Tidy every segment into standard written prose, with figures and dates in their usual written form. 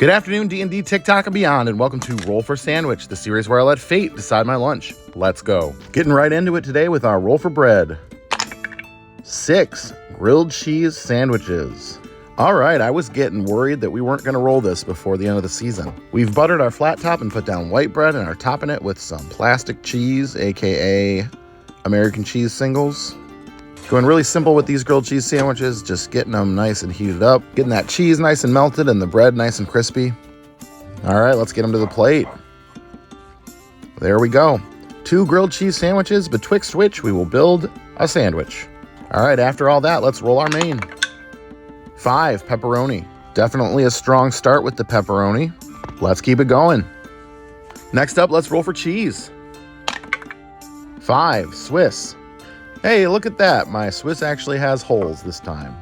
Good afternoon, D&D, TikTok, and beyond, and welcome to Roll for Sandwich, the series where I let fate decide my lunch. Let's go. Getting right into it today with our Roll for Bread. 6 grilled cheese sandwiches. All right, I was getting worried that we weren't going to roll this before the end of the season. We've buttered our flat top and put down white bread and are topping it with some plastic cheese, aka American cheese singles. Going really simple with these grilled cheese sandwiches, just getting them nice and heated up, getting that cheese nice and melted and the bread nice and crispy. All right, let's get them to the plate. There we go. 2 grilled cheese sandwiches, betwixt which we will build a sandwich. All right, after all that, let's roll our main. 5 pepperoni. Definitely a strong start with the pepperoni. Let's keep it going. Next up, let's roll for cheese. 5 Swiss. Hey, look at that. My Swiss actually has holes this time.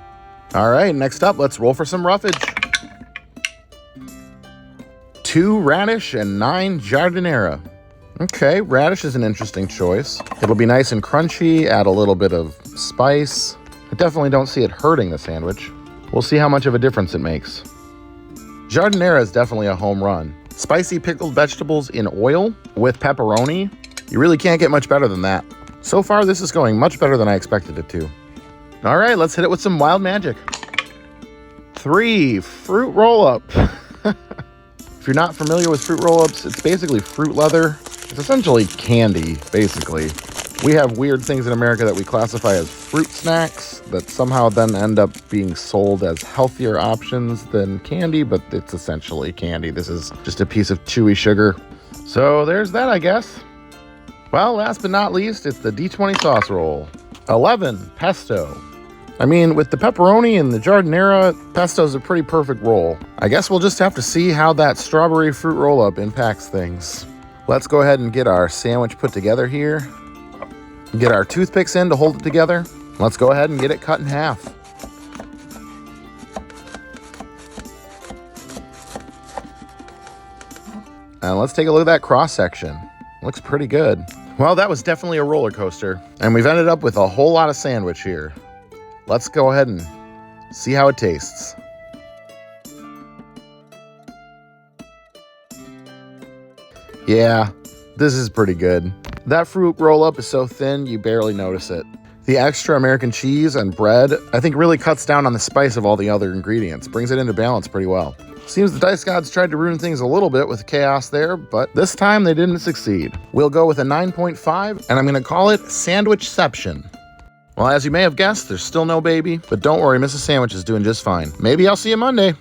All right, next up, let's roll for some roughage. 2 radish and 9 jardinera. Okay, radish is an interesting choice. It'll be nice and crunchy, add a little bit of spice. I definitely don't see it hurting the sandwich. We'll see how much of a difference it makes. Jardinera is definitely a home run. Spicy pickled vegetables in oil with pepperoni. You really can't get much better than that. So far, this is going much better than I expected it to. All right, let's hit it with some wild magic. 3 fruit roll-up. If you're not familiar with fruit roll-ups, it's basically fruit leather. It's essentially candy, basically. We have weird things in America that we classify as fruit snacks that somehow then end up being sold as healthier options than candy, but it's essentially candy. This is just a piece of chewy sugar. So there's that, I guess. Well, last but not least, it's the D20 Sauce roll. 11 pesto. I mean, with the pepperoni and the jardinera, pesto's a pretty perfect roll. I guess we'll just have to see how that strawberry fruit roll-up impacts things. Let's go ahead and get our sandwich put together here. Get our toothpicks in to hold it together. Let's go ahead and get it cut in half. And let's take a look at that cross-section. Looks pretty good. Well, that was definitely a roller coaster, and we've ended up with a whole lot of sandwich here. Let's go ahead and see how it tastes. Yeah, this is pretty good. That fruit roll-up is so thin, you barely notice it. The extra American cheese and bread, I think, really cuts down on the spice of all the other ingredients, brings it into balance pretty well. Seems the dice gods tried to ruin things a little bit with chaos there, but this time they didn't succeed. We'll go with a 9.5, and I'm gonna call it Sandwichception. Well, as you may have guessed, there's still no baby, but don't worry, Mrs. Sandwich is doing just fine. Maybe I'll see you Monday.